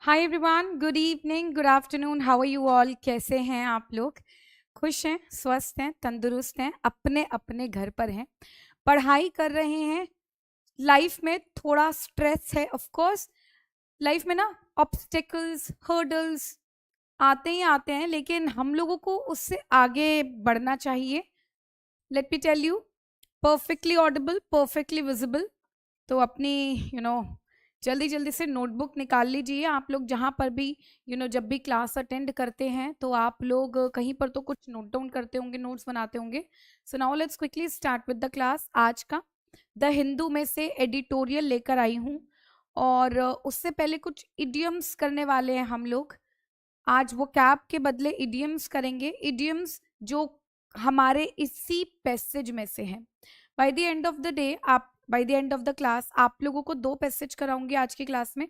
Hi everyone, good evening, good afternoon, how are you all. कैसे हैं आप लोग? खुश हैं, स्वस्थ हैं, तंदुरुस्त हैं, अपने अपने घर पर हैं, पढ़ाई कर रहे हैं। लाइफ में थोड़ा स्ट्रेस है, ऑफ कोर्स। लाइफ में ना ऑब्स्टेकल्स, हर्डल्स आते ही आते हैं, लेकिन हम लोगों को उससे आगे बढ़ना चाहिए। Let me tell you, perfectly audible, perfectly visible. तो अपनी जल्दी जल्दी से नोटबुक निकाल लीजिए। आप लोग जहाँ पर भी जब भी क्लास अटेंड करते हैं तो आप लोग कहीं पर तो कुछ नोट डाउन करते होंगे, नोट्स बनाते होंगे। So now let's quickly start with the class. आज का द हिंदू में से एडिटोरियल लेकर आई हूँ, और उससे पहले कुछ इडियम्स करने वाले हैं हम लोग। आज वो कैब के बदले इडियम्स करेंगे, इडियम्स जो हमारे इसी पैसेज में से हैं। By the end of the day, आप by the end of the class आप लोगों को 2 पैसेज कराऊंगी आज की क्लास में,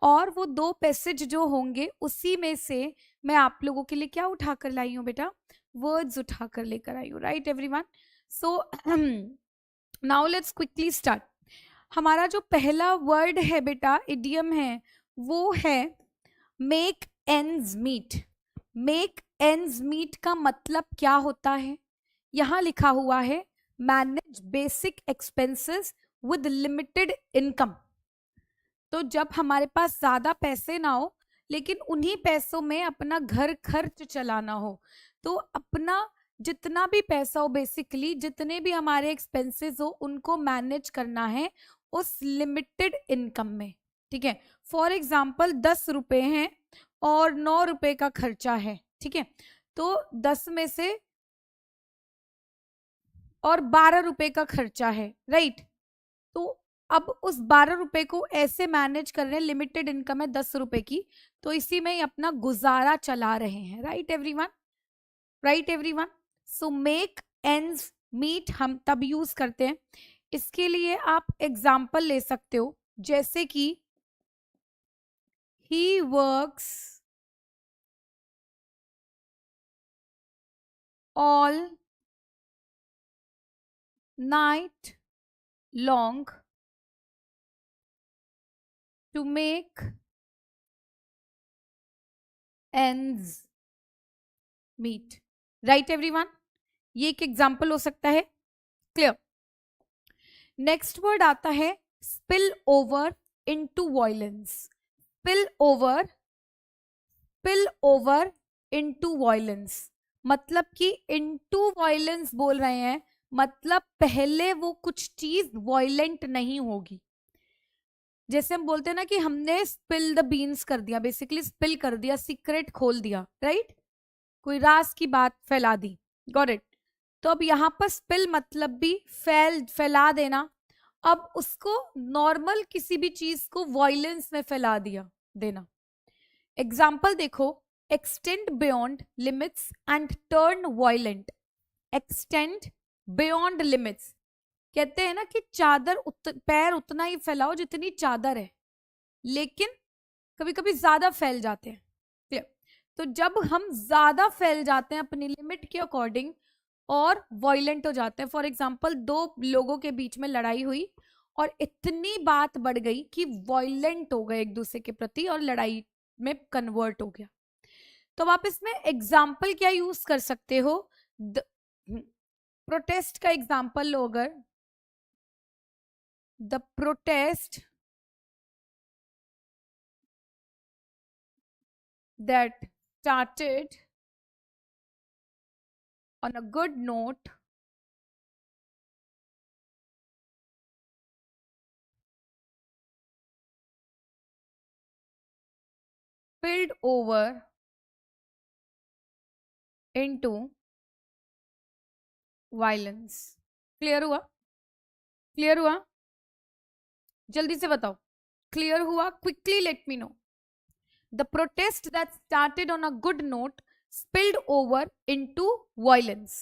और वो 2 पैसेज जो होंगे उसी में से मैं आप लोगों के लिए क्या उठा कर लाई हूँ बेटा? वर्ड्स उठा कर लेकर आई हूँ, right everyone? So now let's quickly start. हमारा जो पहला वर्ड है बेटा, इडियम है, वो है make ends meet. Make ends meet का मतलब क्या होता है? यहां लिखा हुआ है manage basic expenses with limited income. तो जब हमारे पास ज्यादा पैसे ना हो, लेकिन उन्हीं पैसों में अपना घर खर्च चलाना हो, तो अपना जितना भी पैसा हो, बेसिकली जितने भी हमारे एक्सपेंसेस हो, उनको मैनेज करना है उस लिमिटेड इनकम में। ठीक है? फॉर एग्जाम्पल 10 रुपए हैं और 9 रुपए का खर्चा है। ठीक है? तो 10 में से और 12 रुपए का खर्चा है, राइट? तो अब उस 12 रुपए को ऐसे मैनेज कर रहे हैं, लिमिटेड इनकम है 10 रुपए की, तो इसी में ही अपना गुजारा चला रहे हैं। Right everyone? Right everyone? So make ends meet हम तब यूज करते हैं। इसके लिए आप एग्जाम्पल ले सकते हो, जैसे कि he works all night long to make ends meet। Right everyone? ये एक एग्जाम्पल हो सकता है। क्लियर? नेक्स्ट वर्ड आता है spill over into violence. Spill over into violence मतलब कि इनटू वॉयलेंस बोल रहे हैं, मतलब पहले वो कुछ चीज वॉयलेंट नहीं होगी। जैसे हम बोलते हैं ना कि हमने स्पिल द बीन्स कर दिया, बेसिकली स्पिल कर दिया, सीक्रेट खोल दिया, राइट? कोई राज की बात फैला दी। Got it? तो अब यहाँ पर स्पिल मतलब भी फैला देना। अब उसको नॉर्मल किसी भी चीज को वॉयलेंस में फैला दिया देना। एग्जाम्पल देखो, extend beyond limits and turn violent. Extend beyond limits, कहते हैं ना कि पैर उतना ही फैलाओ जितनी चादर है, लेकिन कभी कभी ज्यादा फैल जाते हैं। तो जब हम ज्यादा फैल जाते हैं अपनी लिमिट के अकॉर्डिंग और वॉयलेंट हो जाते हैं, फॉर एग्जाम्पल 2 लोगों के बीच में लड़ाई हुई और इतनी बात बढ़ गई कि वॉयलेंट हो गए एक दूसरे के प्रति और लड़ाई में कन्वर्ट हो गया। तो आप इसमें एग्जाम्पल क्या यूज कर सकते हो? प्रोटेस्ट का एग्जाम्पल लो अगर, the protest that started on a good note spilled over into violence। Clear हुआ? क्लियर हुआ? जल्दी से बताओ, क्लियर हुआ? Quickly let me no. The protest that started on a good note spilled over into violence.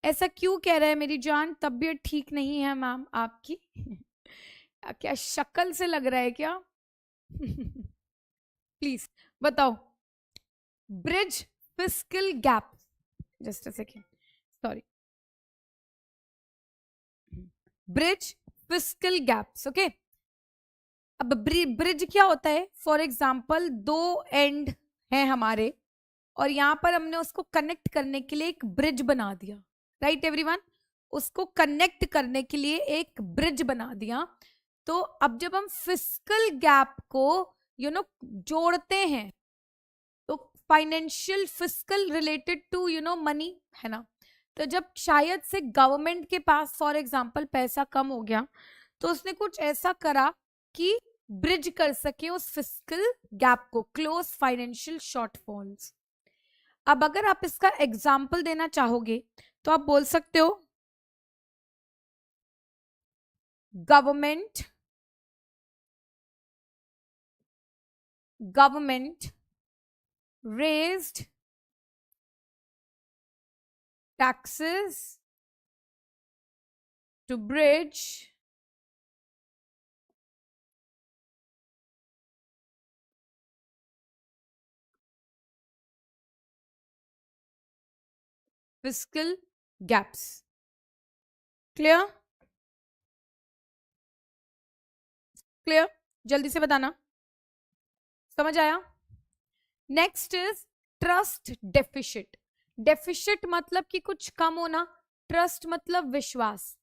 ऐसा क्यों कह रहे हैं मेरी जान? तबीयत ठीक नहीं है मैम आपकी? क्या शक्ल से लग रहा है क्या? प्लीज बताओ। Bridge fiscal gap, just a second, sorry, bridge fiscal gaps. Okay, अब ब्रिज क्या होता है? फॉर एग्जाम्पल दो एंड है हमारे और यहाँ पर हमने उसको कनेक्ट करने के लिए एक ब्रिज बना दिया, राइट एवरीवन? उसको कनेक्ट करने के लिए एक ब्रिज बना दिया। तो अब जब हम फिस्कल गैप को जोड़ते हैं तो financial fiscal related to money, है ना? तो जब शायद से गवर्नमेंट के पास फॉर एग्जाम्पल पैसा कम हो गया तो उसने कुछ ऐसा करा कि ब्रिज कर सके उस फिस्कल गैप को, क्लोज फाइनेंशियल शॉर्टफॉल्स। अब अगर आप इसका एग्जाम्पल देना चाहोगे तो आप बोल सकते हो government raised taxes to bridge fiscal gaps. Clear? Clear? जल्दी से बताना, समझ आया? Next is trust deficit. Deficit मतलब कि कुछ कम होना, ट्रस्ट मतलब विश्वास।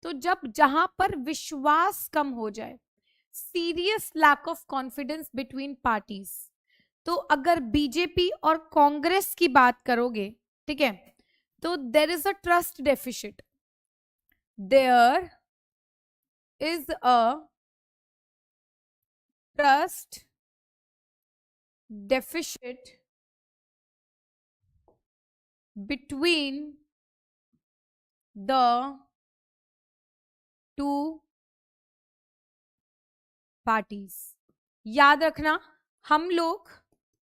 तो जब जहां पर विश्वास कम हो जाए, serious lack of confidence between parties, तो अगर बीजेपी और कांग्रेस की बात करोगे, ठीक है, तो there is a trust deficit, there is a trust deficit between the two parties। याद रखना, हम लोग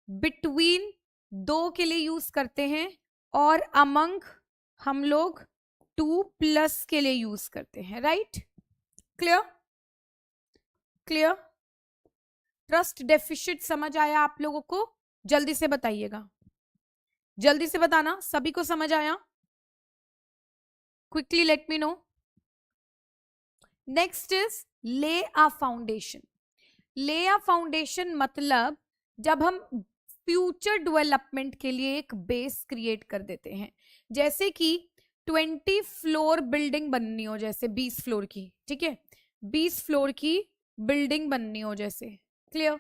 बिटवीन दो के लिए यूज करते हैं और अमंग हम लोग 2+ के लिए यूज करते हैं, right? Clear? Clear? Trust deficit समझ आया आप लोगों को? जल्दी से बताइएगा, जल्दी से बताना, सभी को समझ आया? Quickly let me no. Next is ले अ फाउंडेशन। ले अ फाउंडेशन मतलब जब हम फ्यूचर डेवलपमेंट के लिए एक बेस क्रिएट कर देते हैं, जैसे कि 20 फ्लोर बिल्डिंग बननी हो, जैसे 20 फ्लोर की, ठीक है, 20 फ्लोर की बिल्डिंग बननी हो जैसे, क्लियर?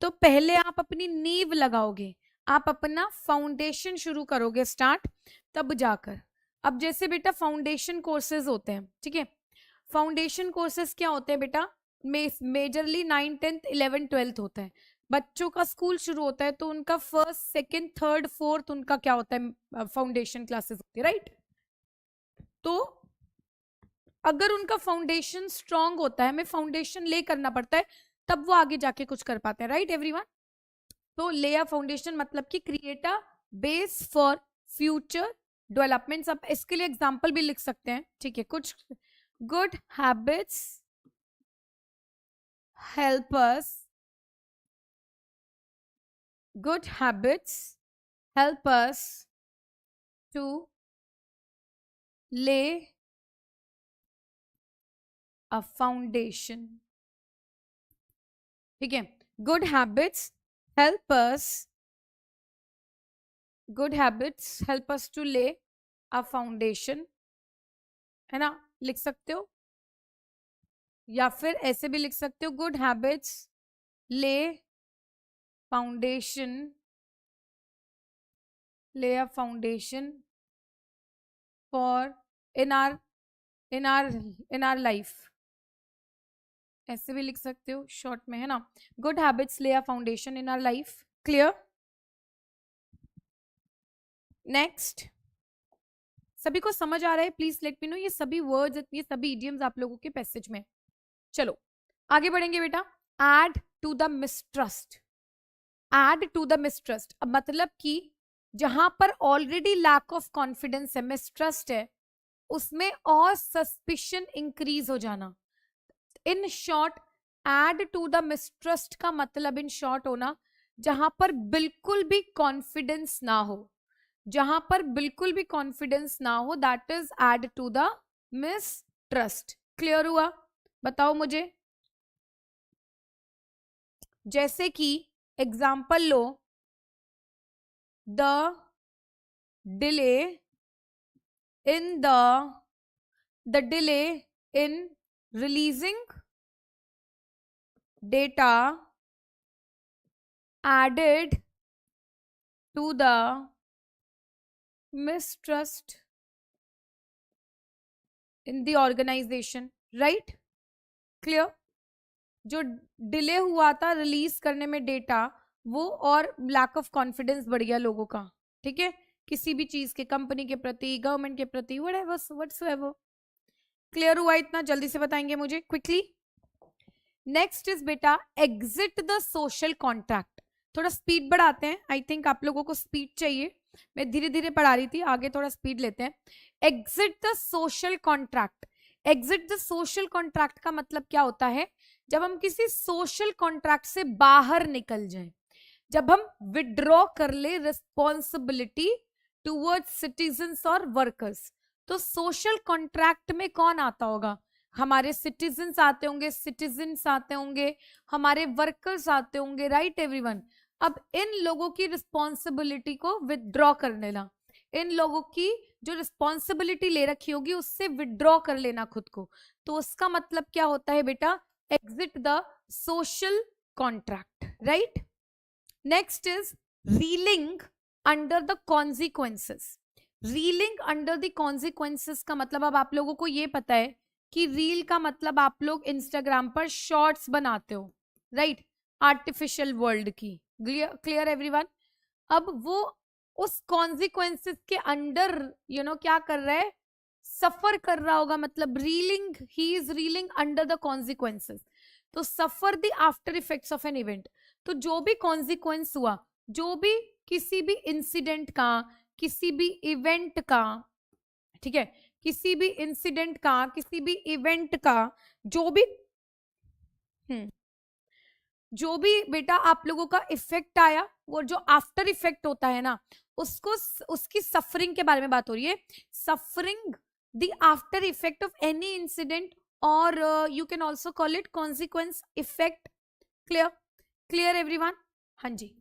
तो पहले आप अपनी नींव लगाओगे, आप अपना फाउंडेशन शुरू करोगे स्टार्ट, तब जाकर। अब जैसे बेटा फाउंडेशन कोर्सेज होते हैं, ठीक है, फाउंडेशन कोर्सेज क्या होते हैं बेटा? मेजरली 9, 10, 11, 12 होता है। बच्चों का स्कूल शुरू होता है तो उनका फर्स्ट, सेकंड, थर्ड, फोर्थ उनका क्या होता है? फाउंडेशन क्लासेस होती है, राइट? तो अगर उनका फाउंडेशन स्ट्रांग होता है, हमें फाउंडेशन ले करना पड़ता है, तब वो आगे जाके कुछ कर पाते हैं, राइट एवरीवन? तो ले अ फाउंडेशन मतलब कि create a base for future developments. आप इसके लिए एग्जांपल भी लिख सकते हैं, ठीक है? कुछ good habits help us, good habits help us to lay a foundation, ठीक है? good habits help us, good habits help us to lay a foundation, है ना? लिख सकते हो, या फिर ऐसे भी लिख सकते हो, good habits lay foundation, lay a foundation for in our life, ऐसे भी लिख सकते हो शॉर्ट में, है ना? Good habits lay a foundation in our life. Clear? Next, सभी को समझ आ रहा है? Please let me know. ये सभी वर्ड्स, ये सभी इडियम्स आप लोगों के पैसेज में। चलो आगे बढ़ेंगे बेटा। Add to the mistrust. Add to the mistrust अब मतलब कि जहां पर ऑलरेडी लैक ऑफ कॉन्फिडेंस है, मिसट्रस्ट है, उसमें और सस्पिशन इंक्रीज हो जाना। In short, add to the mistrust का मतलब इन शॉर्ट होना जहां पर बिल्कुल भी कॉन्फिडेंस ना हो, जहां पर बिल्कुल भी कॉन्फिडेंस ना हो, that is add to the mistrust. Clear हुआ? बताओ मुझे। जैसे कि एग्जाम्पल लो, the delay in the delay in releasing data added to the mistrust in the organization, right? Clear? जो डिले हुआ था रिलीज करने में डेटा, वो और लैक ऑफ कॉन्फिडेंस बढ़ गया लोगों का, ठीक है, किसी भी चीज के, कंपनी के प्रति, गवर्नमेंट के प्रति, व्हाटएवर। क्लियर हुआ इतना? जल्दी से बताएंगे मुझे क्विकली। नेक्स्ट इज बेटा एग्जिट द सोशल कॉन्ट्रैक्ट। थोड़ा स्पीड बढ़ाते हैं, आई थिंक आप लोगों को स्पीड चाहिए, मैं धीरे धीरे पढ़ा रही थी, आगे थोड़ा स्पीड लेते हैं। Exit the social contract. Exit the social contract का मतलब क्या होता है? जब हम किसी सोशल कॉन्ट्रैक्ट से बाहर निकल जाएं, जब हम विड्रॉ कर ले रिस्पॉन्सिबिलिटी टुवर्ड्स सिटीजन्स और वर्कर्स। तो सोशल कॉन्ट्रैक्ट में कौन आता होगा? हमारे सिटीजन्स आते होंगे, हमारे वर्कर्स आते होंगे, राइट एवरीवन। अब इन लोगों की रिस्पॉन्सिबिलिटी को विदड्रॉ कर लेना, इन लोगों की जो रिस्पॉन्सिबिलिटी ले रखी होगी उससे विदड्रॉ कर लेना खुद को। तो उसका मतलब क्या होता है बेटा? Exit the social contract, right. Next is reeling under the consequences. Reeling under the consequences का मतलब, अब आप लोगों को ये पता है कि रील का मतलब आप लोग इंस्टाग्राम पर शॉर्ट्स बनाते हो, राइट, आर्टिफिशियल वर्ल्ड की। Clear everyone? अब वो उस कॉन्सिक्वेंसेस के अंडर क्या कर रहा है? सफर कर रहा होगा, मतलब reeling, he is reeling under the consequences. तो suffer the after effects of an event. तो जो भी कॉन्सिक्वेंस हुआ, जो भी किसी भी इंसिडेंट का, किसी भी इवेंट का, ठीक है, किसी भी इंसिडेंट का, किसी भी इवेंट का, जो भी बेटा आप लोगों का इफेक्ट आया, वो जो आफ्टर इफेक्ट होता है ना, उसको, उसकी सफरिंग के बारे में बात हो रही है। Suffering the after effect of any incident, और you can also call it consequence effect. Clear everyone? हाँ जी,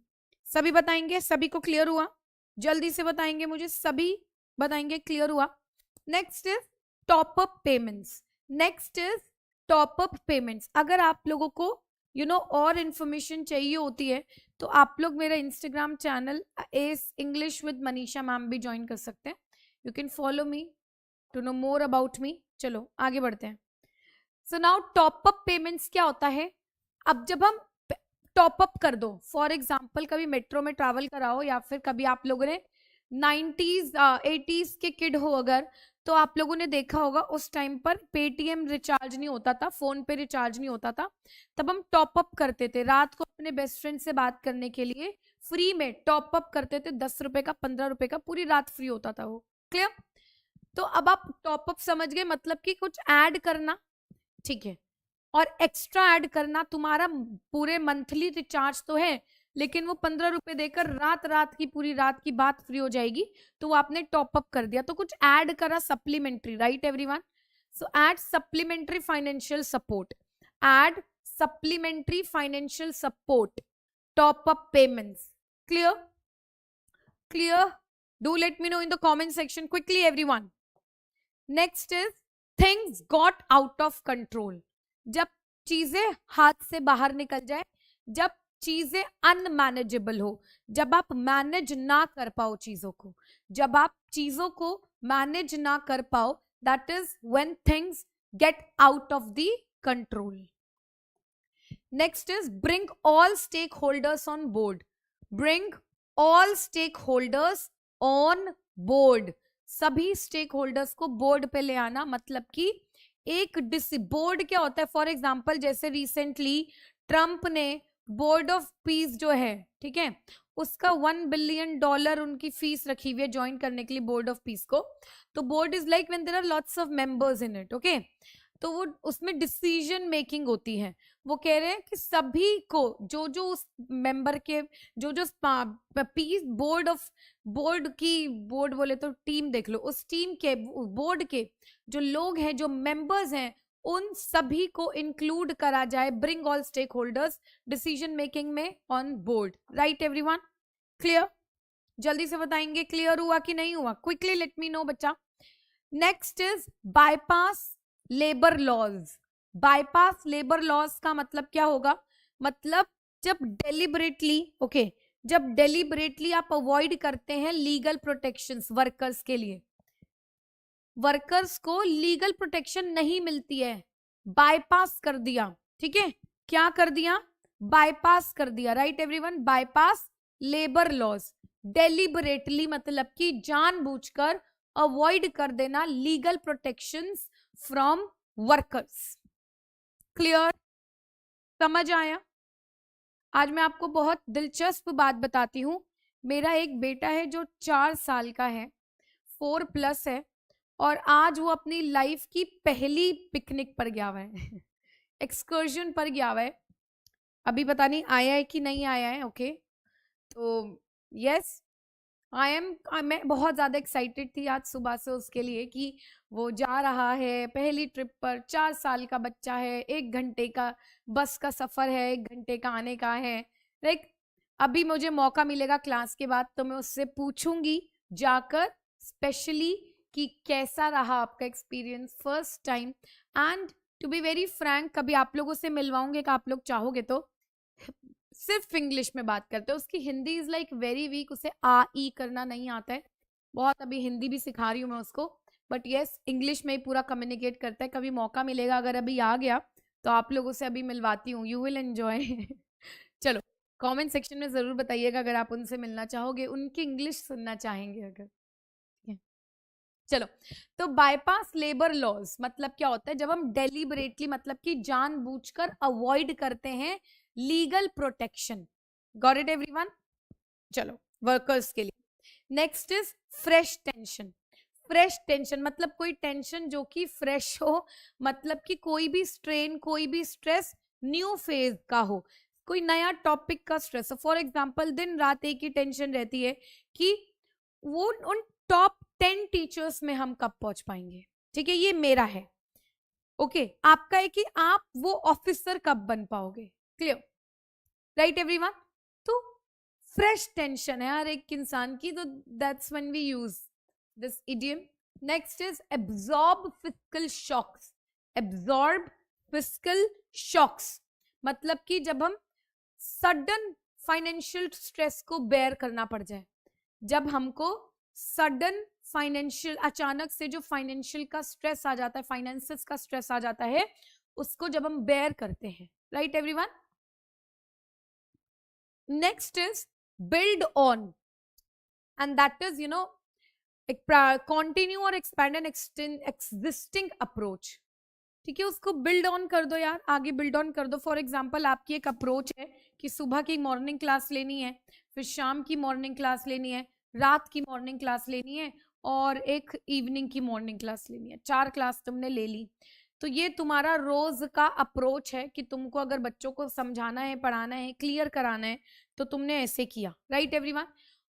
सभी बताएंगे? सभी को क्लियर हुआ? जल्दी से बताएंगे मुझे, सभी बताएंगे क्लियर हुआ? Next is top up payments. Next is top up payments. अगर आप लोगों को और इंफॉर्मेशन चाहिए होती है तो आप लोग मेरा Instagram channel S English with Manisha ma'am भी ज्वाइन कर सकते हैं। You can follow me to know more about me. चलो आगे बढ़ते हैं। So now top up payments क्या होता है? अब जब हम टॉप अप कर दो, फॉर एग्जाम्पल कभी मेट्रो में ट्रैवल कराओ, या फिर कभी आप लोगों ने 90s 80s के किड हो अगर, तो आप लोगों ने देखा होगा उस टाइम पर पेटीएम रिचार्ज नहीं होता था, फोन पे रिचार्ज नहीं होता था, तब हम टॉप अप करते थे। रात को अपने बेस्ट फ्रेंड से बात करने के लिए फ्री में टॉप अप करते थे, 10 रुपए का, 15 रुपए का, पूरी रात फ्री होता था वो। क्लियर? तो अब आप टॉप अप समझ गए, मतलब कि कुछ ऐड करना, ठीक है, और एक्स्ट्रा ऐड करना। तुम्हारा पूरे मंथली रिचार्ज तो है, लेकिन वो 15 रुपए देकर रात की, पूरी रात की बात फ्री हो जाएगी, तो वो आपने टॉप अप कर दिया, तो कुछ ऐड करा supplementary, right everyone? So add supplementary financial support, add supplementary financial support, top up payments. Clear? Do let me no in the comment section quickly everyone. Next is things got out of control. जब चीजें हाथ से बाहर निकल जाए, जब चीजें unmanageable हो, जब आप मैनेज ना कर पाओ चीजों को, जब आप चीजों को मैनेज ना कर पाओ, that is when things get out of the control. Next is bring all stakeholders on board. Bring all stakeholders on board. सभी स्टेक होल्डर्स को बोर्ड पे ले आना, मतलब कि एक बोर्ड क्या होता है? फॉर एग्जाम्पल जैसे रिसेंटली ट्रंप ने बोर्ड ऑफ पीस जो है, ठीक है, उसका $1 बिलियन उनकी फीस रखी हुई है ज्वाइन करने के लिए बोर्ड ऑफ पीस को। तो board is like when there are lots of members in it, okay. तो वो उसमें डिसीजन मेकिंग होती है। वो कह रहे हैं कि सभी को, जो जो उस मेंबर के, जो जो पीस बोर्ड की, बोर्ड बोले तो टीम देख लो, उस टीम के, बोर्ड के जो लोग हैं, जो मेंबर्स हैं, उन सभी को इंक्लूड करा जाए, bring all stakeholders decision making में on board, right everyone, clear? जल्दी से बताएंगे क्लियर हुआ कि नहीं हुआ, क्विकली लेट मी नो बच्चा। Next is bypass labour laws. Bypass labour laws का मतलब क्या होगा, मतलब जब डेलिबरेटली जब डेलिबरेटली आप अवॉइड करते हैं लीगल प्रोटेक्शंस वर्कर्स के लिए, वर्कर्स को लीगल प्रोटेक्शन नहीं मिलती है, बाईपास कर दिया, ठीक है, क्या कर दिया, बाईपास कर दिया, right everyone, bypass labour laws, deliberately मतलब कि जानबूझकर अवॉइड कर देना legal protections from workers, clear, समझ आया? आज मैं आपको बहुत दिलचस्प बात बताती हूँ। मेरा एक बेटा है जो 4 साल का है, 4+ है, और आज वो अपनी लाइफ की पहली पिकनिक पर गया हुआ है एक्सकर्जन पर गया हुआ है, अभी पता नहीं आया है कि नहीं आया है, ओके। तो यस, मैं बहुत ज़्यादा एक्साइटेड थी आज सुबह से उसके लिए कि वो जा रहा है पहली ट्रिप पर, 4 साल का बच्चा है, 1 घंटे का बस का सफ़र है, 1 घंटे का आने का है, लाइक अभी मुझे मौका मिलेगा क्लास के बाद तो मैं उससे पूछूंगी जाकर स्पेशली कि कैसा रहा आपका experience first time. And to be very frank, कभी आप लोगों से मिलवाऊंगे कि आप लोग चाहोगे तो, सिर्फ इंग्लिश में बात करते हैं, उसकी Hindi is like very weak, उसे आ ई करना नहीं आता है बहुत, अभी हिंदी भी सिखा रही हूँ मैं उसको, बट यस इंग्लिश में ही पूरा कम्युनिकेट करता है। कभी मौका मिलेगा, अगर अभी आ गया तो आप लोगों से अभी मिलवाती हूँ, यू विल एंजॉय चलो कमेंट सेक्शन में जरूर बताइएगा अगर आप उनसे मिलना चाहोगे, उनकी इंग्लिश सुनना चाहेंगे अगर। चलो, तो बाईपास लेबर लॉज मतलब क्या होता है, जब हम डेलिबरेटली मतलब कि जानबूझकर अवॉइड करते हैं legal protection, got it everyone? चलो, वर्कर्स के लिए। Next is fresh tension. Fresh tension मतलब कोई टेंशन जो कि फ्रेश हो, मतलब कि कोई भी स्ट्रेन, कोई भी स्ट्रेस न्यू फेज का हो, कोई नया टॉपिक का स्ट्रेस। फॉर एग्जाम्पल दिन रात एक ही टेंशन रहती है कि वो उन टॉप 10 टीचर्स में हम कब पहुंच पाएंगे, ठीक है, ये मेरा है, ओके। आपका है कि आप वो ऑफिसर कब बन पाओगे, क्लियर, राइट एवरीवन? तो फ्रेश टेंशन है हर एक इंसान की, तो that's when we use this idiom. Next is absorb fiscal shocks. Absorb fiscal shocks मतलब कि जब हम सडन फाइनेंशियल स्ट्रेस को बेयर करना पड़ जाए, जब हमको सडन फाइनेंशियल, अचानक से जो फाइनेंशियल का स्ट्रेस आ जाता है, फाइनेंसेस का स्ट्रेस आ जाता है, उसको जब हम बेयर करते हैं, right everyone? Next is build on, and that is you know continue और एक्सपैंड एन एग्जिस्टिंग अप्रोच, ठीक है, उसको बिल्ड ऑन कर दो यार, आगे बिल्ड ऑन कर दो। फॉर एग्जाम्पल आपकी एक अप्रोच है कि सुबह की मॉर्निंग क्लास लेनी है, फिर शाम की मॉर्निंग क्लास लेनी है, रात की मॉर्निंग क्लास लेनी है, और एक इवनिंग की मॉर्निंग क्लास लेनी है, 4 क्लास तुमने ले ली। तो ये तुम्हारा रोज का अप्रोच है कि तुमको अगर बच्चों को समझाना है, पढ़ाना है, क्लियर कराना है, तो तुमने ऐसे किया, राइट एवरीवन?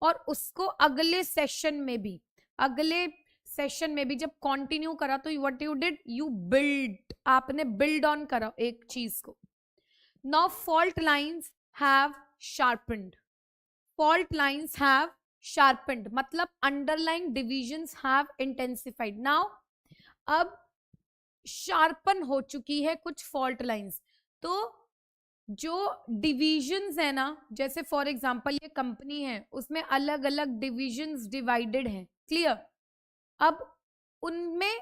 और उसको अगले सेशन में भी जब कंटिन्यू करा तो what you did, you build, आपने बिल्ड ऑन करा एक चीज को। Now fault lines have sharpened. Fault lines have sharpened मतलब underline divisions have intensified. Now अब शार्पन हो चुकी है कुछ फॉल्ट लाइंस, तो जो डिविजन्स है ना, जैसे फॉर एग्जांपल ये कंपनी है, उसमें अलग अलग डिविजन्स डिवाइडेड हैं, क्लियर? अब उनमें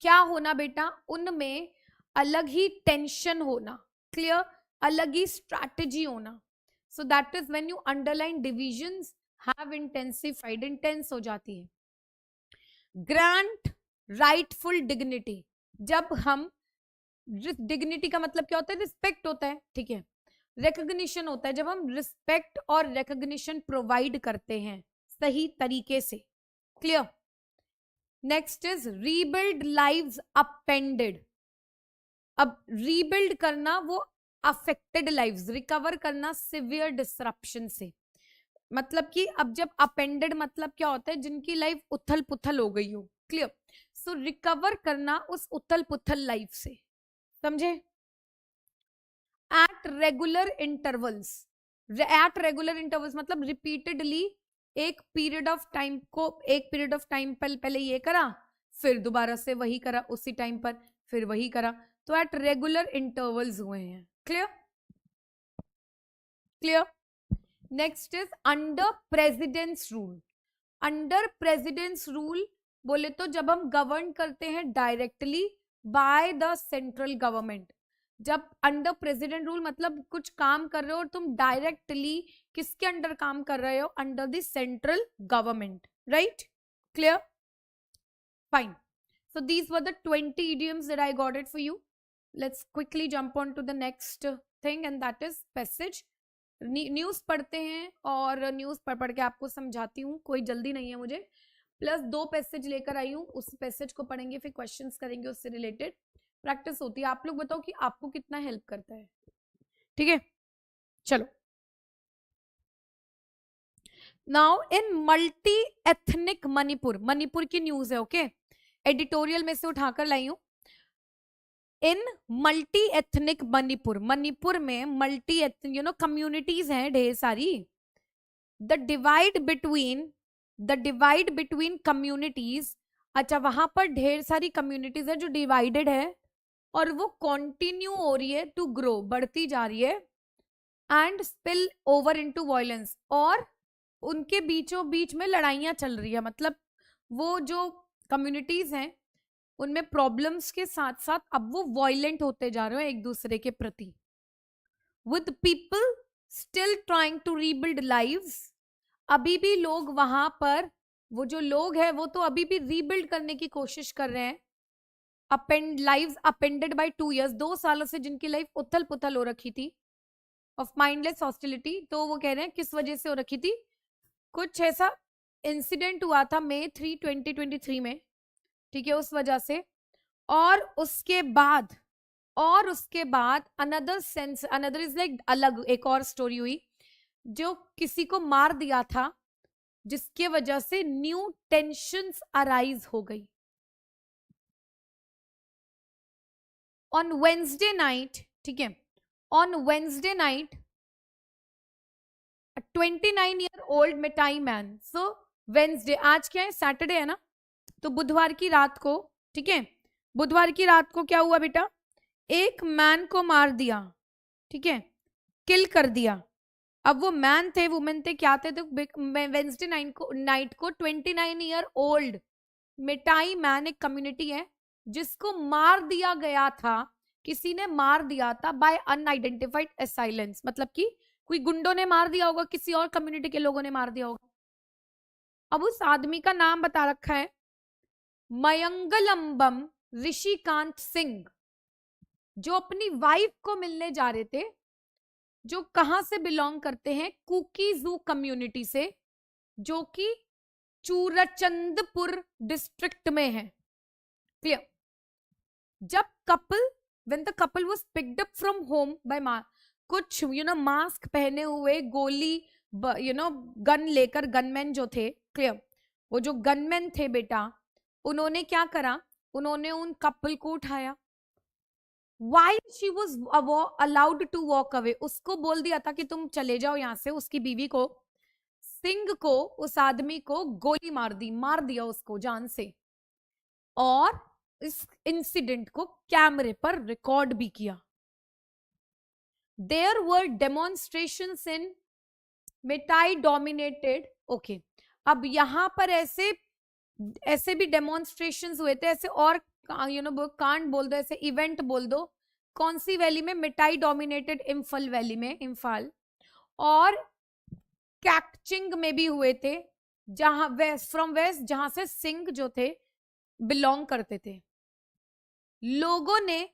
क्या होना बेटा, उनमें अलग ही टेंशन होना, क्लियर, अलग ही स्ट्रैटेजी होना। So that is when you underline divisions have intensified, intense हो जाती है। ग्रांट राइटफुल डिग्निटी, जब हम, डिग्निटी का मतलब क्या होता है, रिस्पेक्ट होता है, ठीक है, रिकॉग्निशन होता है, जब हम रिस्पेक्ट और रिकॉग्निशन प्रोवाइड करते हैं सही तरीके से, clear? Next is rebuild lives appended. अब रीबिल्ड करना वो अफेक्टेड लाइव्स, रिकवर करना सिवियर डिसरप्शन से, मतलब कि अब जब अपेंडेड मतलब क्या होता है, जिनकी लाइफ उथल पुथल हो गई हो, क्लियर? सो रिकवर करना उस उथल पुथल लाइफ से, समझे? At regular intervals, at regular intervals मतलब रिपीटेडली, एक पीरियड ऑफ टाइम को, एक पीरियड ऑफ टाइम पर पहले ये करा, फिर दोबारा से वही करा, उसी टाइम पर फिर वही करा, तो एट रेगुलर इंटरवल्स हुए हैं। Clear? Clear? Next is under presidents rule. Under presidents rule बोले तो जब हम गवर्न करते हैं directly by the central government, जब अंडर प्रेसिडेंट रूल मतलब कुछ काम कर रहे हो और तुम डायरेक्टली किसके अंडर काम कर रहे हो, under the central government, right? Clear? Fine. So these were the 20 idioms that I got it for you. Let's quickly jump on to the next thing and that is passage. News पढ़ते हैं और news पढ़ पढ़ के आपको समझाती हूँ, कोई जल्दी नहीं है मुझे। प्लस 2 पैसेज लेकर आई हूँ, उस पैसेज को पढ़ेंगे, फिर क्वेश्चंस करेंगे, उससे रिलेटेड प्रैक्टिस होती है। आप लोग बताओ कि आपको कितना हेल्प करता है? ठीक है, चलो। Now in multi ethnic Manipur, Manipur की न्यूज है, ओके, एडिटोरियल में से उठाकर लाई हूं। इन मल्टी एथनिक मणिपुर, मणिपुर में मल्टी कम्युनिटीज हैं ढेर सारी। द डिवाइड बिटवीन कम्युनिटीज, अच्छा वहां पर ढेर सारी कम्युनिटीज है जो डिवाइडेड है और वो कंटिन्यू हो रही है टू ग्रो, बढ़ती जा रही है, and spill over into violence, और उनके बीचों बीच में लड़ाइयां चल रही है। मतलब वो जो कम्युनिटीज हैं उनमें प्रॉब्लम्स के साथ साथ अब वो वायलेंट होते जा रहे हैं एक दूसरे के प्रति। With people still trying to rebuild lives, अभी भी लोग वहां पर, वो जो लोग हैं वो तो अभी भी रीबिल्ड करने की कोशिश कर रहे हैं। लाइव्स अपेंडेड बाय 2 years, 2 सालों से जिनकी लाइफ उथल पुथल हो रखी थी ऑफ माइंडलेस हॉस्टिलिटी, तो वो कह रहे हैं किस वजह से हो रखी थी। कुछ ऐसा इंसिडेंट हुआ था May 3, 2023 में, ठीक है, उस वजह से। और उसके बाद अनदर इज लाइक अलग एक और स्टोरी हुई जो किसी को मार दिया था, जिसके वजह से न्यू टेंशंस अराइज हो गई। ऑन वेंसडे नाइट, ठीक है, ऑन वेंसडे नाइट 29-year-old मिटाई मैन, सो वेंसडे, आज क्या है, सैटरडे है ना, तो बुधवार की रात को, ठीक है, बुधवार की रात को क्या हुआ बेटा, एक मैन को मार दिया, ठीक है, किल कर दिया। अब वो मैन थे, वुमेन थे, क्या थे, तो वेंसडे नाइट को 29-year-old मिटाई मैन एक कम्युनिटी है जिसको मार दिया गया था, किसी ने मार दिया था बाय अनआइडेंटिफाइड असाइलेंट्स, मतलब कि कोई गुंडों ने मार दिया होगा, किसी और कम्युनिटी के लोगों ने मार दिया होगा। अब उस आदमी का नाम बता रखा है मयंगलंबम ऋषिकांत सिंह, जो अपनी वाइफ को मिलने जा रहे थे, जो कहां से बिलोंग करते हैं, कुकीजू कम्युनिटी से, जो कि चूरचंदपुर डिस्ट्रिक्ट में है। क्लियर? जब when the couple was picked up from home by कुछ मास्क पहने हुए, गोली गन लेकर, गनमैन जो थे, क्लियर, वो जो गनमैन थे बेटा, उन्होंने क्या करा, उन्होंने उन कपल को उठाया। While she was allowed to walk away, उसको बोल दिया था कि तुम चले जाओ यहाँ से, उसकी बीवी को, सिंह को, उस आदमी को गोली मार दिया उसको जान से, और इस इंसिडेंट को कैमरे पर रिकॉर्ड भी किया। There were demonstrations in मिटाई डोमिनेटेड, ओके, अब यहां पर ऐसे भी डेमोन्स्ट्रेशंस हुए थे, ऐसे और कांड बोल दो, ऐसे इवेंट बोल दो, कौन सी वैली में, मिटाई डोमिनेटेड इम्फल वैली में, इम्फाल, और कैक्चिंग में भी हुए थे, जहां फ्रॉम वेस्ट, जहां से सिंह जो थे बिलोंग करते थे। लोगों ने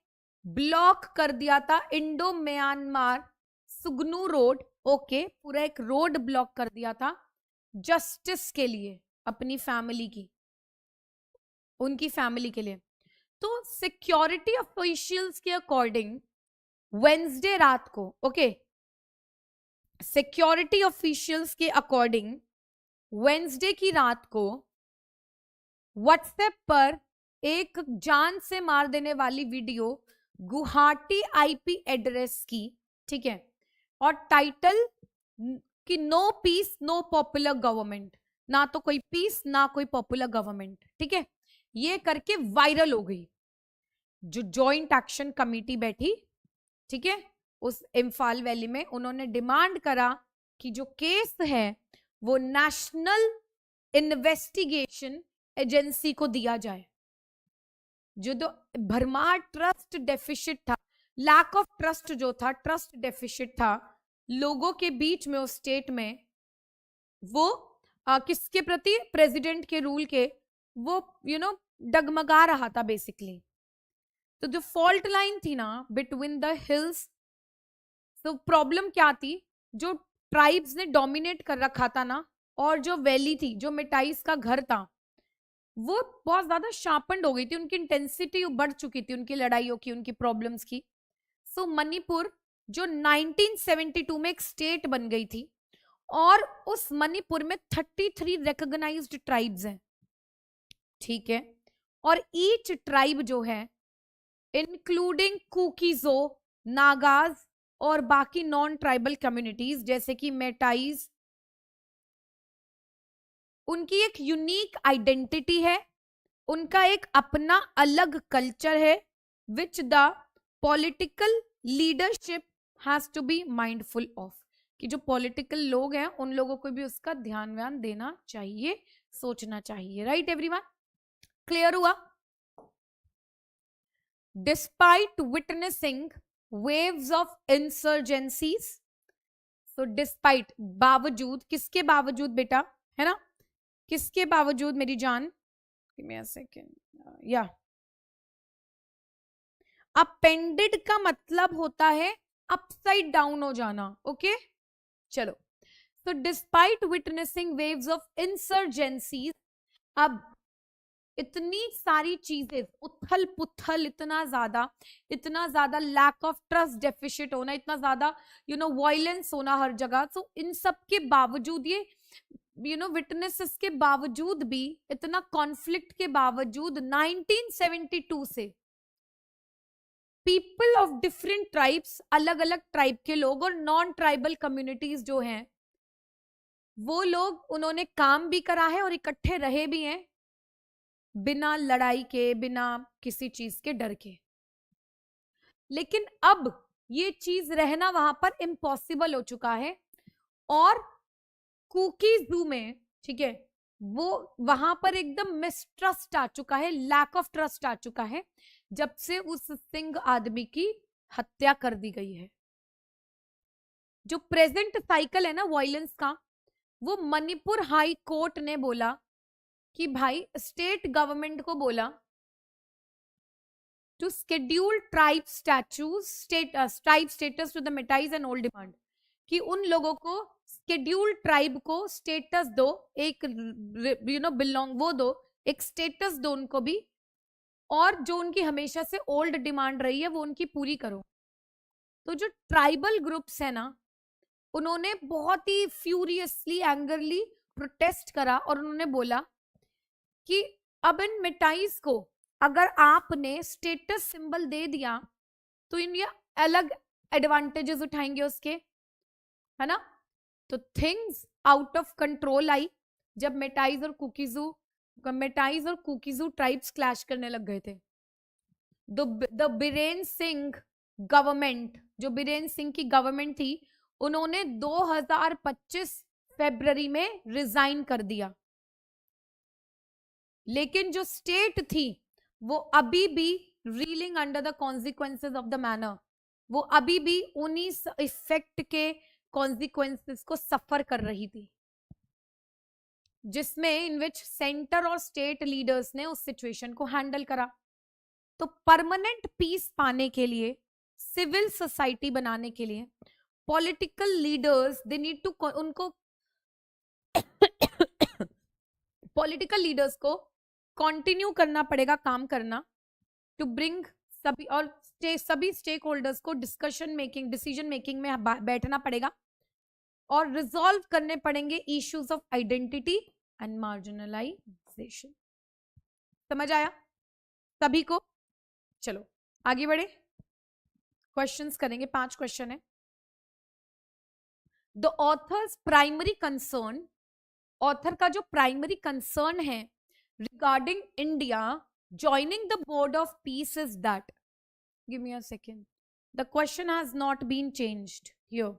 ब्लॉक कर दिया था Indo Myanmar Sugnu road, okay, पूरा एक रोड ब्लॉक कर दिया था जस्टिस के लिए, अपनी फैमिली की, उनकी फैमिली के लिए। तो सिक्योरिटी ऑफिशियल्स के अकॉर्डिंग वेंसडे रात को, ओके, सिक्योरिटी ऑफिशियल्स के अकॉर्डिंग वेंसडे की रात को व्हाट्सएप पर एक जान से मार देने वाली वीडियो गुवाहाटी आईपी एड्रेस की, ठीक है, और टाइटल कि no peace no popular government, ना तो कोई पीस ना कोई पॉपुलर गवर्नमेंट, ठीक है, ये करके वायरल हो गई। जो जॉइंट एक्शन कमेटी बैठी, ठीक है, उस इम्फाल वैली में, उन्होंने डिमांड करा कि जो केस है वो नेशनल इन्वेस्टिगेशन एजेंसी को दिया जाए। जो तो भरमार ट्रस्ट डेफिसिट था, लैक ऑफ ट्रस्ट जो था, ट्रस्ट डेफिसिट था लोगों के बीच में उस स्टेट में, वो किसके प्रति, प्रेसिडेंट के रूल के, वो डगमगा रहा था बेसिकली। तो जो फॉल्ट लाइन थी ना बिटवीन द हिल्स, तो प्रॉब्लम क्या थी, जो ट्राइब्स ने डोमिनेट कर रखा था ना, और जो वैली थी, जो मिटाइस का घर था, वो बहुत ज्यादा शार्पन्ड हो गई थी, उनकी इंटेंसिटी बढ़ चुकी थी, उनकी लड़ाइयों की, उनकी प्रॉब्लम्स की। सो मणिपुर जो 1972 में एक स्टेट बन गई थी, और उस मणिपुर में 33 रिकॉग्नाइज्ड ट्राइब्स हैं, ठीक है, और ईच ट्राइब जो है इंक्लूडिंग कुकीजो, नागाज और बाकी नॉन ट्राइबल कम्युनिटीज जैसे कि मेटाइज, उनकी एक यूनिक आइडेंटिटी है, उनका एक अपना अलग कल्चर है, which the political leadership has to be mindful of, कि जो पॉलिटिकल लोग हैं उन लोगों को भी उसका ध्यान व्यान देना चाहिए, सोचना चाहिए। राइट एवरीवन, क्लियर हुआ? Despite witnessing waves of insurgencies, so despite, बावजूद, किसके बावजूद बेटा, है ना, किसके बावजूद मेरी जान, give me a second, या अपेंडेड का मतलब होता है अपसाइड डाउन हो जाना, ओके, चलो, so despite witnessing waves of insurgencies, अब इतनी सारी चीजें, उथल पुथल, इतना ज्यादा लैक ऑफ ट्रस्ट डेफिसिट होना, इतना ज्यादा वायलेंस होना हर जगह, तो इन सब के बावजूद, ये विटनेसेस के बावजूद भी, इतना कॉन्फ्लिक्ट के बावजूद 1972 से पीपल ऑफ डिफरेंट ट्राइब्स, अलग अलग ट्राइब के लोग और नॉन ट्राइबल कम्युनिटीज जो हैं, वो लोग, उन्होंने काम भी करा है और इकट्ठे रहे भी हैं, बिना लड़ाई के, बिना किसी चीज के डर के। लेकिन अब ये चीज रहना वहां पर इम्पॉसिबल हो चुका है, और कुकी जू में, ठीक है, वो वहां पर एकदम मिसट्रस्ट आ चुका है, लैक ऑफ ट्रस्ट आ चुका है, जब से उस सिंह आदमी की हत्या कर दी गई है। जो प्रेजेंट साइकिल है ना वायलेंस का, वो मणिपुर हाई कोर्ट ने बोला कि भाई, स्टेट गवर्नमेंट को बोला to schedule tribe status, tribe status to the Meiteis and old demand, कि उन लोगों को शेड्यूल ट्राइब को स्टेटस दो, एक बिलोंग, वो दो, एक स्टेटस दो उनको भी, और जो उनकी हमेशा से ओल्ड डिमांड रही है वो उनकी पूरी करो। तो जो ट्राइबल ग्रुप्स है ना, उन्होंने बहुत ही फ्यूरियसली, एंगरली प्रोटेस्ट करा, और उन्होंने बोला कि अब इन मिटाइज को अगर आपने स्टेटस सिंबल दे दिया तो इन ये अलग एडवांटेजेस उठाएंगे उसके, है ना। तो things out of control I जब मेटाइज और कुकीजू ट्राइब्स क्लैश करने लग गए थे। द बीरेन सिंह गवर्नमेंट, जो बीरेन सिंह की गवर्नमेंट थी, उन्होंने 2025 फरवरी में रिजाइन कर दिया, लेकिन जो स्टेट थी वो अभी भी reeling under the consequences of the manner, वो अभी भी उन्हीं इफेक्ट के कॉन्सिक्वेंसेस को सफर कर रही थी, जिसमें इन विच सेंटर और स्टेट लीडर्स ने उस सिचुएशन को हैंडल करा। तो परमानेंट पीस पाने के लिए, सिविल सोसाइटी बनाने के लिए, political leaders they need to, उनको पॉलिटिकल लीडर्स को कंटिन्यू करना पड़ेगा काम करना, टू ब्रिंग सभी और सभी स्टेक होल्डर्स को डिसीजन मेकिंग में बैठना पड़ेगा, और रिजॉल्व करने पड़ेंगे issues of identity and marginalisation. समझ आया सभी को? चलो आगे बढ़े। क्वेश्चंस करेंगे, 5 क्वेश्चन है। The author's primary concern, author का जो प्राइमरी कंसर्न है regarding India joining the board of peace is that, give me a second, the question has not been changed here,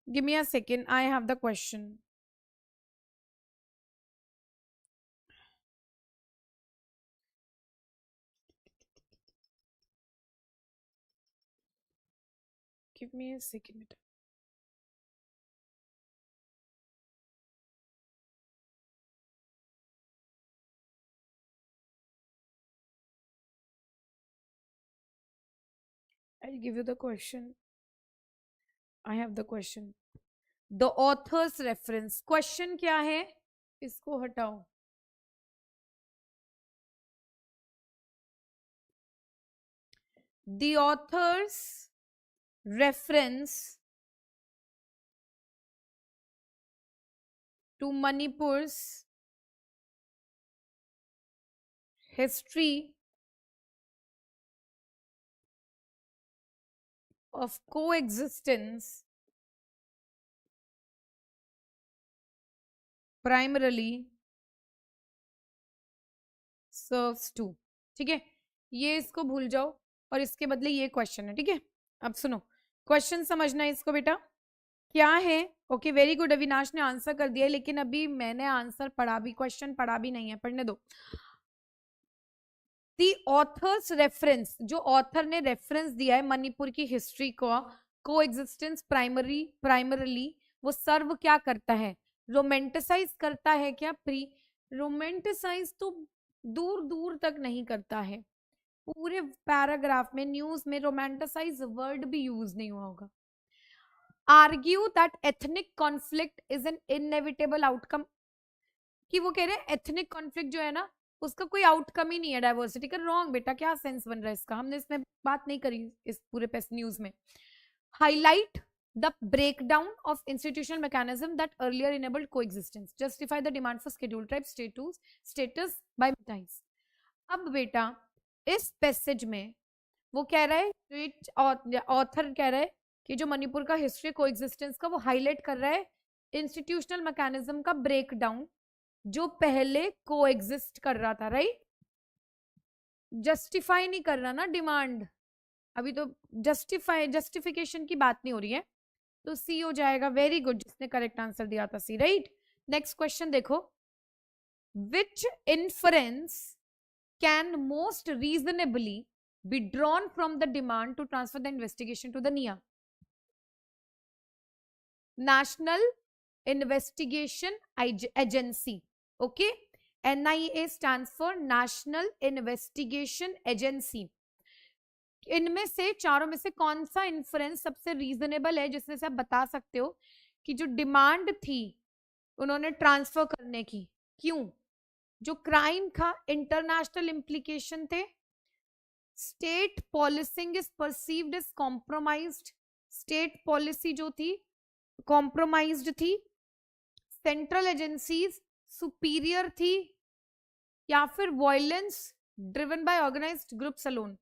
give me a second, I have the question. Give me a second. I'll give you the question. I have the question. The author's reference. Question क्या है? इसको हटाओ. The author's reference to Manipur's history of coexistence primarily serves to, ठीक है, ये इसको भूल जाओ और इसके बदले ये क्वेश्चन है, ठीक है। अब सुनो क्वेश्चन, समझना है इसको बेटा क्या है। ओके वेरी गुड, अविनाश ने आंसर कर दिया, लेकिन अभी मैंने आंसर पढ़ा भी, क्वेश्चन पढ़ा भी नहीं है, पढ़ने दो। दी ऑथर्स रेफरेंस, जो ऑथर ने रेफरेंस दिया है मणिपुर की हिस्ट्री को, कोएग्जिस्टेंस प्राइमरली वो सर्व क्या करता है, रोमांटिसाइज करता है क्या, प्री रोमांटिसाइज तो दूर दूर तक नहीं करता है, पूरे पैराग्राफ में न्यूज में रोमांटिसाइज वर्ड भी यूज नहीं हुआ होगा। Argue that ethnic conflict is an inevitable outcome, कि वो कह रहे हैं एथनिक कॉन्फ्लिक्ट जो है ना उसका कोई आउटकम ही नहीं है डाइवर्सिटी का। रॉन्ग बेटा, क्या सेंस बन रहा है इसका, हमने इसमें बात नहीं करी इस पूरे पेस न्यूज में। Highlight the breakdown of institutional mechanism that earlier enabled coexistence, justify the demand for schedule tribe status by Meiteis. अब बेटा इस पैसेज में वो कह रहा है, ऑथर कह रहा है कि जो मणिपुर का हिस्ट्री कोएग्जिस्टेंस का वो हाईलाइट कर रहा है इंस्टीट्यूशनल मैकेनिज्म का ब्रेकडाउन जो पहले कोएग्जिस्ट कर रहा था, राइट। जस्टिफाई नहीं कर रहा ना डिमांड, अभी तो जस्टिफिकेशन की बात नहीं हो रही है, तो सी हो जाएगा। वेरी गुड, जिसने करेक्ट आंसर दिया था सी, राइट। नेक्स्ट क्वेश्चन देखो, which inference can most reasonably be drawn from the demand to transfer the investigation to the NIA, National Investigation Agency, okay, NIA stands for National Investigation Agency। इनमें से चारों में से कौन सा inference सबसे reasonable है जिसमें से आप बता सकते हो कि जो डिमांड थी उन्होंने ट्रांसफर करने की, क्यों, जो क्राइम था इंटरनेशनल इम्प्लीकेशन थे, state policing is perceived as compromised, state policy जो थी कॉम्प्रोमाइज्ड थी, सेंट्रल एजेंसीज सुपीरियर थी, या फिर violence driven by organised groups alone.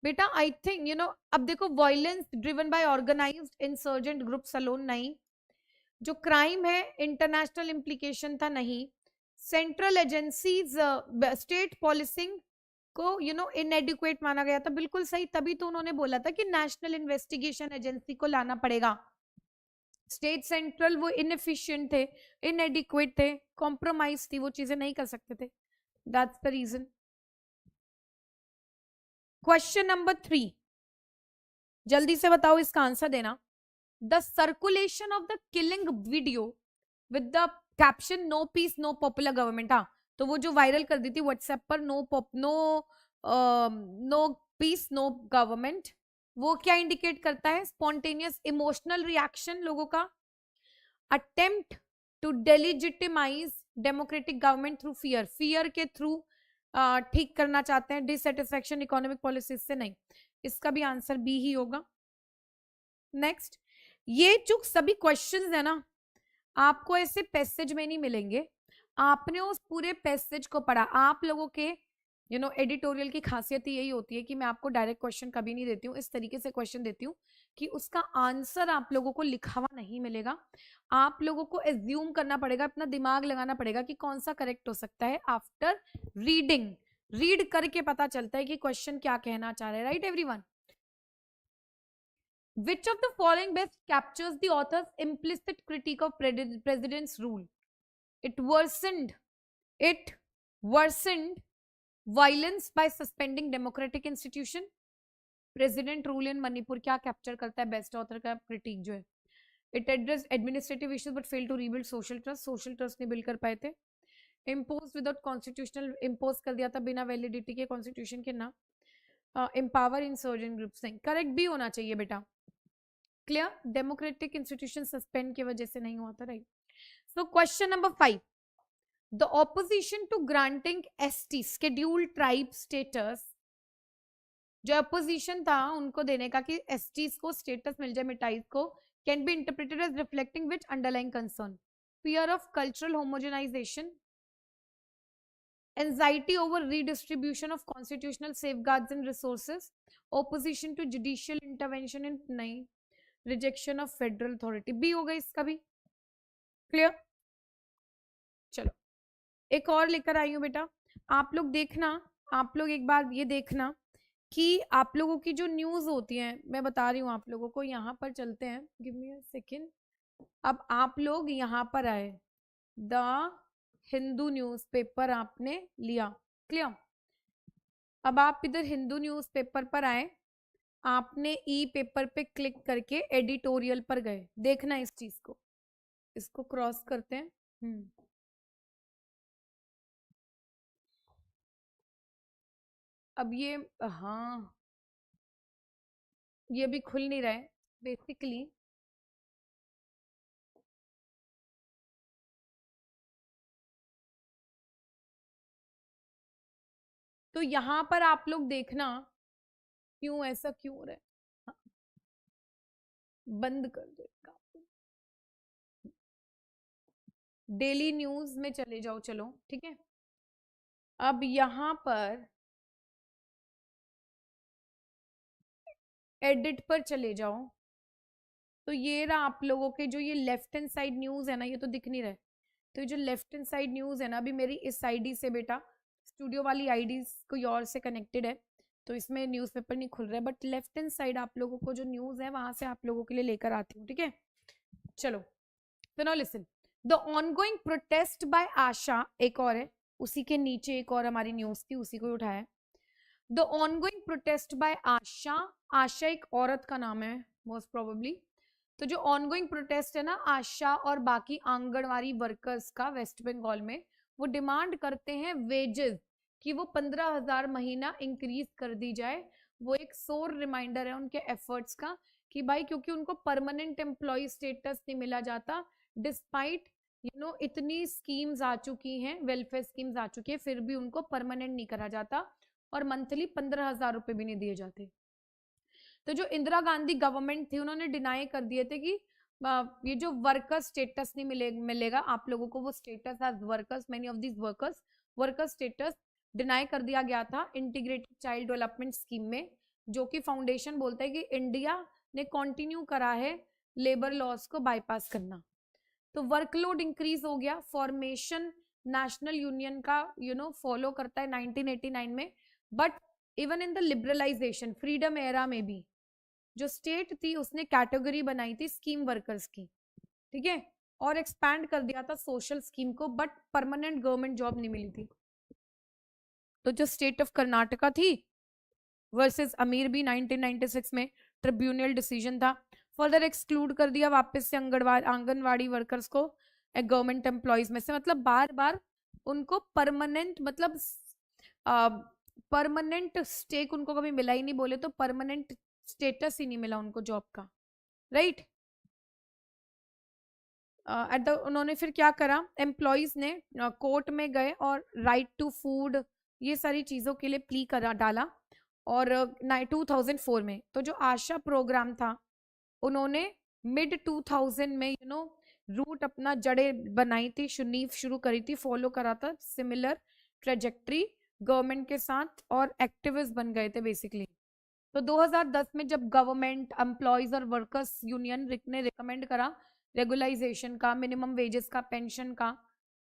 बेटा आई थिंक यू नो, अब देखो violence driven by organised insurgent groups alone नहीं, जो क्राइम है इंटरनेशनल इम्प्लीकेशन था नहीं, सेंट्रल एजेंसीज स्टेट पॉलिसिंग को यू नो इनएडिक्वेट माना गया था, बिल्कुल सही, तभी तो उन्होंने बोला था कि नेशनल इन्वेस्टिगेशन एजेंसी को लाना पड़ेगा। स्टेट सेंट्रल वो इनएफिशिएंट थे, इनएडिक्वेट थे, कॉम्प्रोमाइज थी, वो चीजें नहीं कर सकते थे, that's the reason. Question number 3, जल्दी से बताओ इसका आंसर देना। The circulation of the killing video with the caption no peace no popular government, हाँ तो वो जो वायरल कर दी थी व्हाट्सएप पर, नो पीस नो गवर्नमेंट, वो क्या इंडिकेट करता है, स्पॉन्टेनियस इमोशनल रिएक्शन लोगों का, attempt to delegitimise democratic government through fear, fear के थ्रू ठीक करना चाहते हैं, डिससेटिस्फैक्शन इकोनॉमिक पॉलिसी से नहीं, इसका भी आंसर बी ही होगा। नेक्स्ट, ये जो सभी क्वेश्चंस है ना आपको ऐसे पैसेज में नहीं मिलेंगे, आपने उस पूरे पैसेज को पढ़ा, आप लोगों के एडिटोरियल की खासियत ही यही होती है कि मैं आपको डायरेक्ट क्वेश्चन कभी नहीं देती हूँ, इस तरीके से क्वेश्चन देती हूँ कि उसका आंसर आप लोगों को लिखा हुआ नहीं मिलेगा, आप लोगों को एज्यूम करना पड़ेगा, अपना दिमाग लगाना पड़ेगा कि कौन सा करेक्ट हो सकता है। आफ्टर रीडिंग, रीड करके पता चलता है कि क्वेश्चन क्या कहना चाह रहा है, right everyone. Which of the following best captures the author's implicit critique of president's rule? It worsened violence by suspending democratic institution. President rule in Manipur क्या कैप्चर करता है बेस्ट ऑथर का क्रिटिक जो है? It address administrative issues but fail to rebuild social trust, social trust नहीं build कर पाए थे। इम्पोज विदाउट कॉन्स्टिट्यूशनल, इम्पोज कर दिया था बिना वैलिडिटी के कॉन्स्टिट्यूशन के ना। एम्पावर इंसर्जेंट ग्रुप्स नहीं, करेक्ट भी होना चाहिए बेटा। क्लियर, डेमोक्रेटिक इंस्टीट्यूशन सस्पेंड की वजह से नहीं हुआ था, right. So question number 5, the opposition to granting ST scheduled tribe status, जो अपोजिशन था उनको देने का कि एसटीज को स्टेटस मिल जाए, मिटाइज को, can be interpreted as reflecting which underlying concern? Fear of cultural homogenisation, anxiety over redistribution of constitutional safeguards and resources, opposition to judicial intervention in नहीं, rejection of federal authority. B होगा इसका भी। Clear, चलो एक और लेकर आई हूं बेटा, आप लोग देखना, आप लोग एक बार ये देखना कि आप लोगों की जो न्यूज होती है, मैं बता रही हूँ आप लोगों को, यहाँ पर चलते हैं, गिव मी अ सेकेंड। अब आप लोग यहाँ पर आए, द हिंदू न्यूज़पेपर आपने लिया, क्लियर। अब आप इधर हिंदू न्यूज़पेपर पर आए, आपने ई पेपर पे क्लिक करके एडिटोरियल पर गए, देखना इस चीज को, इसको क्रॉस करते हैं। अब ये, हाँ ये भी खुल नहीं रहा है बेसिकली। तो यहां पर आप लोग देखना क्यों ऐसा क्यों हो रहा है। हाँ, बंद कर दो इसका, डेली न्यूज में चले जाओ, चलो ठीक है। अब यहां पर एडिट पर चले जाओ, तो ये रहा आप लोगों के जो ये लेफ्ट हैंड साइड न्यूज है ना, ये तो दिख नहीं रहा है, तो ये जो लेफ्ट हैंड साइड न्यूज है ना, अभी मेरी इस आईडी से बेटा, स्टूडियो वाली आईडी कोई और से कनेक्टेड है, तो इसमें न्यूज़पेपर नहीं खुल रहा है, बट लेफ्ट हैंड साइड आप लोगों को जो न्यूज है वहां से आप लोगों के लिए लेकर आती हूँ, ठीक है। चलो, तो now listen, the ongoing protest by ASHA, एक और है, उसी के नीचे एक और हमारी न्यूज थी, उसी को उठाया। द ऑनगोइंग प्रोटेस्ट बाय आशा, आशा एक औरत का नाम है मोस्ट प्रोबेबली, तो जो ऑनगोइंग प्रोटेस्ट है ना आशा और बाकी आंगनवाड़ी वर्कर्स का वेस्ट बंगाल में, वो डिमांड करते हैं वेजेस कि वो 15,000 महीना इंक्रीज कर दी जाए। वो एक सोर रिमाइंडर है उनके एफर्ट्स का कि भाई क्योंकि उनको परमानेंट एम्प्लॉय स्टेटस नहीं मिला जाता, डिस्पाइट इतनी स्कीम्स आ चुकी हैं, वेलफेयर स्कीम्स आ चुकी है, फिर भी उनको परमानेंट नहीं करा जाता और मंथली 15,000 रुपए भी नहीं दिए जाते। तो जो इंदिरा गांधी गवर्नमेंट थी उन्होंने डिनाई कर दिए थे कि ये जो वर्कर स्टेटस नहीं मिलेगा आप लोगों को, वो status as workers, many of these worker status deny कर दिया गया था इंटीग्रेटेड चाइल्ड डेवलपमेंट स्कीम में, जो कि फाउंडेशन बोलता है कि इंडिया ने कंटिन्यू करा है लेबर लॉस को बाईपास करना। तो वर्कलोड इंक्रीज हो गया, फॉर्मेशन नेशनल यूनियन का फॉलो करता है 1989 में, but even in the liberalisation freedom era में भी जो स्टेट थी उसने कैटेगरी बनाई थी स्कीम वर्कर्स की, ठीक है, और एक्सपैंड कर दिया था सोशल स्कीम को, बट परमानेंट गवर्नमेंट जॉब नहीं मिली थी। तो जो स्टेट ऑफ कर्नाटका थी वर्सेस अमीर भी 1996 में ट्रिब्यूनल डिसीजन था, फर्दर एक्सक्लूड कर दिया वापस से आंगनवाड़ी वर्कर्स को गवर्नमेंट एम्प्लॉयज में से, मतलब बार बार उनको परमानेंट, मतलब परमानेंट स्टेक उनको कभी मिला ही नहीं, बोले तो परमानेंट स्टेटस ही नहीं मिला उनको जॉब का, राइट। उन्होंने फिर क्या करा, एम्प्लॉयज ने कोर्ट में गए और राइट टू फूड ये सारी चीजों के लिए प्ली करा डाला, और 2004 में तो जो आशा प्रोग्राम था उन्होंने मिड 2000 में रूट अपना जड़े बनाई थी, नींव शुरू करी थी, फॉलो करा था सिमिलर ट्रेजेक्ट्री गवर्नमेंट के साथ और एक्टिविस्ट बन गए थे बेसिकली। तो 2010 में जब गवर्नमेंट, एम्प्लॉयज और वर्कर्स यूनियन ने रिकमेंड करा रेगुलाइजेशन का, मिनिमम वेजेस का, पेंशन का,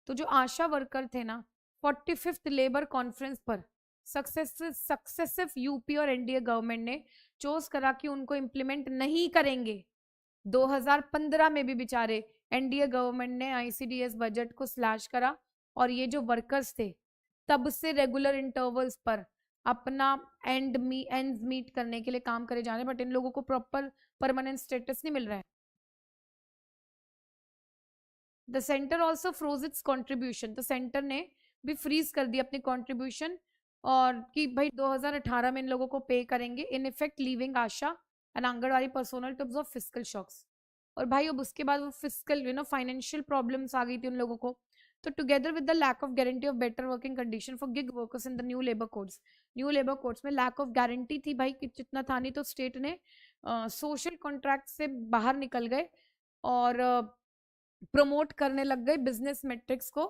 तो जो आशा वर्कर थे ना, 45th लेबर कॉन्फ्रेंस पर सक्सेसिव यूपी और एनडीए गवर्नमेंट ने चोज करा कि उनको इम्प्लीमेंट नहीं करेंगे। 2015 में भी बेचारे एनडीए गवर्नमेंट ने आईसीडीएस बजट को स्लैश करा और ये जो वर्कर्स थे तब से रेगुलर इंटरवल्स पर अपना एंड्स मीट करने के लिए काम करे जा रहे हैं, बट इन लोगों को प्रॉपर परमानेंट स्टेटस नहीं मिल रहा है। The centre also froze its contribution, तो सेंटर ने भी फ्रीज कर दी अपनी कॉन्ट्रीब्यूशन और कि भाई 2018 में इन लोगों को पे करेंगे, in effect leaving ASHA and anganwadi personnel to of physical shocks. और भाई अब उसके बाद वो फिजिकल फाइनेंशियल प्रॉब्लम्स आ गई थी उन लोगों को। तो together with the lack of guarantee of better working condition for gig workers in the new labour codes में लैक ऑफ गारंटी थी भाई कि जितना था नहीं, तो स्टेट ने सोशल कॉन्ट्रैक्ट से बाहर निकल गए और प्रमोट करने लग गए बिजनेस मेट्रिक्स को।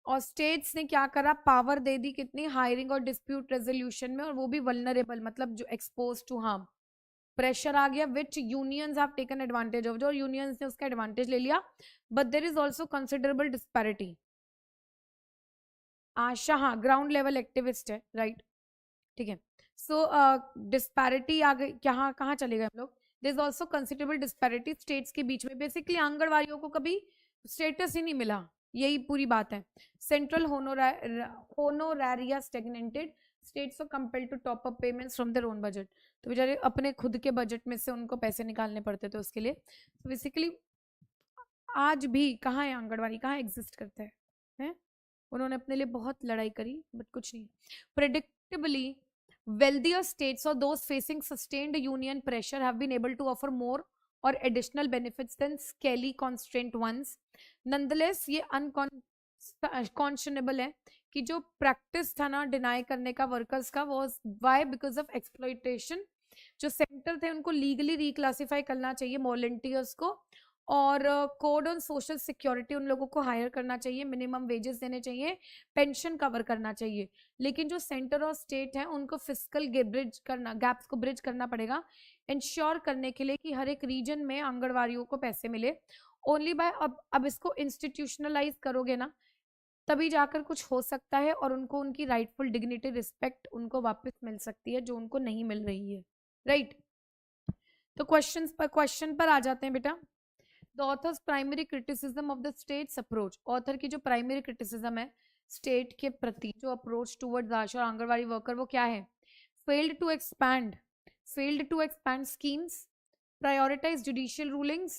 और स्टेट्स ने क्या करा, पावर दे दी कितनी, हायरिंग और डिस्प्यूट रेजोल्यूशन में, और वो भी वल्नरेबल, मतलब जो एक्सपोज टू हार्म। प्रेशर आ गया which unions have taken advantage of, जो यूनियंस ने उसका एडवांटेज ले लिया। But there is also considerable disparity. ASHA हाँ ग्राउंड लेवल एक्टिविस्ट है, राइट, ठीक है। सो डिस्पैरिटी आ गई, कहाँ कहाँ चले गए हम लोग। There is also considerable disparity states के बीच में। बेसिकली आंगनवाड़ियों को कभी स्टेटस ही नहीं मिला, यही पूरी बात है। Central honoraria stagnated, states are compelled to top up payments from their own budget, तो बेचारे अपने खुद के बजट में से उनको पैसे निकालने पड़ते थे उसके लिए। तो बेसिकली आज भी कहाँ है आंगनवाड़ी, कहाँ एग्जिस्ट करता है? उन्होंने अपने लिए बहुत लड़ाई करी बट कुछ नहीं। Predictably wealthier states or those facing sustained union pressure have been able to offer more or additional benefits than scaly constraint ones. Nonetheless ये unconscionable है कि जो प्रैक्टिस था ना डिनाई करने का वर्कर्स का, was why because of exploitation। जो सेंटर थे उनको लीगली रिक्लासीफाई करना चाहिए वॉलंटियर्स को, और कोड ऑन सोशल सिक्योरिटी उन लोगों को हायर करना चाहिए, मिनिमम वेजेस देने चाहिए, पेंशन कवर करना चाहिए। लेकिन जो सेंटर और स्टेट है उनको फिजिकल गैप्स को ब्रिज करना पड़ेगा, इंश्योर करने के लिए कि हर एक रीजन में आंगनवाड़ियों को पैसे मिले। ओनली बाय अब इसको इंस्टीट्यूशनलाइज करोगे ना, तभी जाकर कुछ हो सकता है और उनको उनकी राइटफुल डिग्निटी, रिस्पेक्ट उनको वापस मिल सकती है जो उनको नहीं मिल रही है, राइट। तो क्वेश्चन पर आ जाते हैं बेटा। The author's primary criticism of the states approach, author की जो प्राइमरी क्रिटिसिज्म है स्टेट के प्रति, जो अप्रोच टूवर्ड्स आशा और आंगनवाड़ी वर्कर, वो क्या है? Failed to expand schemes, prioritise judicial rulings,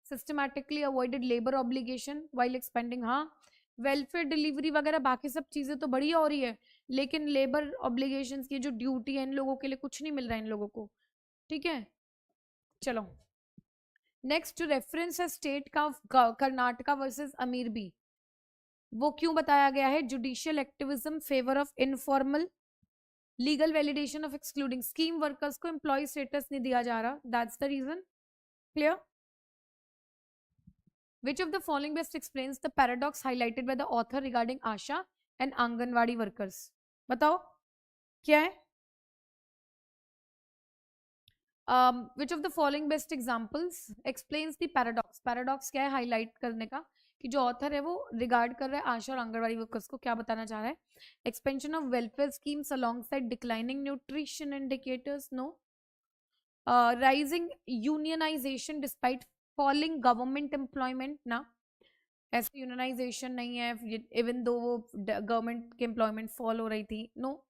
systematically avoided labour obligation while expending. हाँ वेलफेयर डिलीवरी वगैरह बाकी सब चीजें तो बढ़िया हो रही है, लेकिन लेबर ऑब्लिगेशंस की जो ड्यूटी है इन लोगों के लिए कुछ नहीं मिल रहा है इन लोगों को, ठीक है। चलो नेक्स्ट रेफरेंस है स्टेट का कर्नाटका वर्सेस अमीर बी। वो क्यों बताया गया है? Judicial activism favour of informal legal validation of excluding scheme workers को एम्प्लॉय स्टेटस नहीं दिया जा रहा, that's the reason. Clear? Which of the following best explains the paradox highlighted by the author regarding Asha and anganwadi workers? बताओ क्या है? Which of the following best examples explains the paradox? Paradox क्या है highlight करने का? कि जो author है वो रिगार्ड कर रहा है आशा और आंगनवाड़ी वर्कर्स को, क्या बताना चाह रहा है? Expansion of welfare schemes alongside declining nutrition indicators, no. Rising unionisation despite falling government employment, ना, ऐसे यूनियनाइजेशन नहीं है इवन दो वो गवर्नमेंट के एम्प्लॉयमेंट फॉल हो रही थी, no.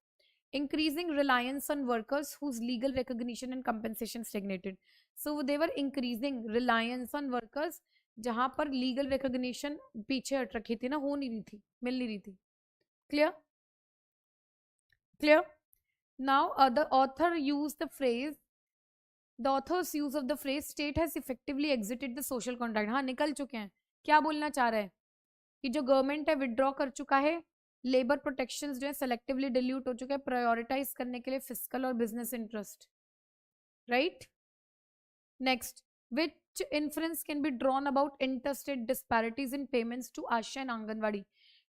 increasing reliance on workers whose legal recognition and compensation stagnated, so they were increasing reliance on workers जहां पर legal recognition पीछे हट रखी थी ना, हो नहीं रही थी, मिल नहीं रही थी। clear? Now the author's use of the phrase state has effectively exited the social contract। हाँ निकल चुके हैं। क्या बोलना चाह रहे हैं? कि जो गवर्नमेंट है विड्रॉ कर चुका है, लेबर प्रोटेक्शंस जो है सेलेक्टिवली डिल्यूट हो चुका है प्रायोरिटाइज करने के लिए फिजिकल और business interest, right. Next, which inference can be drawn about interstate disparities in payments to ASHA and anganwadi?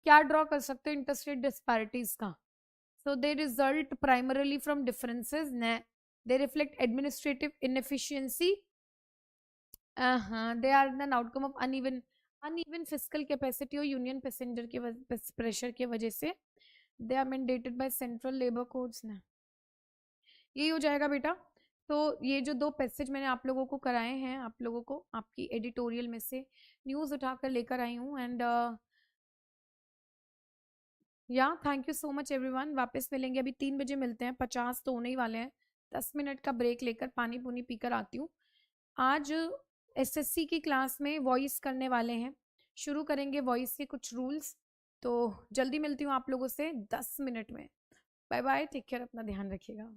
क्या ड्रॉ कर सकते हो इंटरेस्ट रेट डिस्पैरिटीज का? So they result primarily from differences, they reflect administrative inefficiency, they are an outcome of uneven fiscal capacity और union passenger के pressure की वजह से, they are mandated by central labour codes ना। यही हो जाएगा बेटा। तो ये जो 2 पैसेज मैंने आप लोगों को कराए हैं, आप लोगों को आपकी एडिटोरियल में से न्यूज़ उठाकर लेकर आई हूँ। एंड या thank you so much everyone. वापस मिलेंगे, अभी 3 बजे मिलते हैं, 50 तो होने ही वाले हैं। 10 मिनट का ब्रेक लेकर पानी पुनी पीकर आती हूँ। आज एसएससी की क्लास में वॉइस करने वाले हैं, शुरू करेंगे वॉइस के कुछ रूल्स। तो जल्दी मिलती हूँ आप लोगों से 10 मिनट में। बाय बाय, टेक केयर, अपना ध्यान रखिएगा।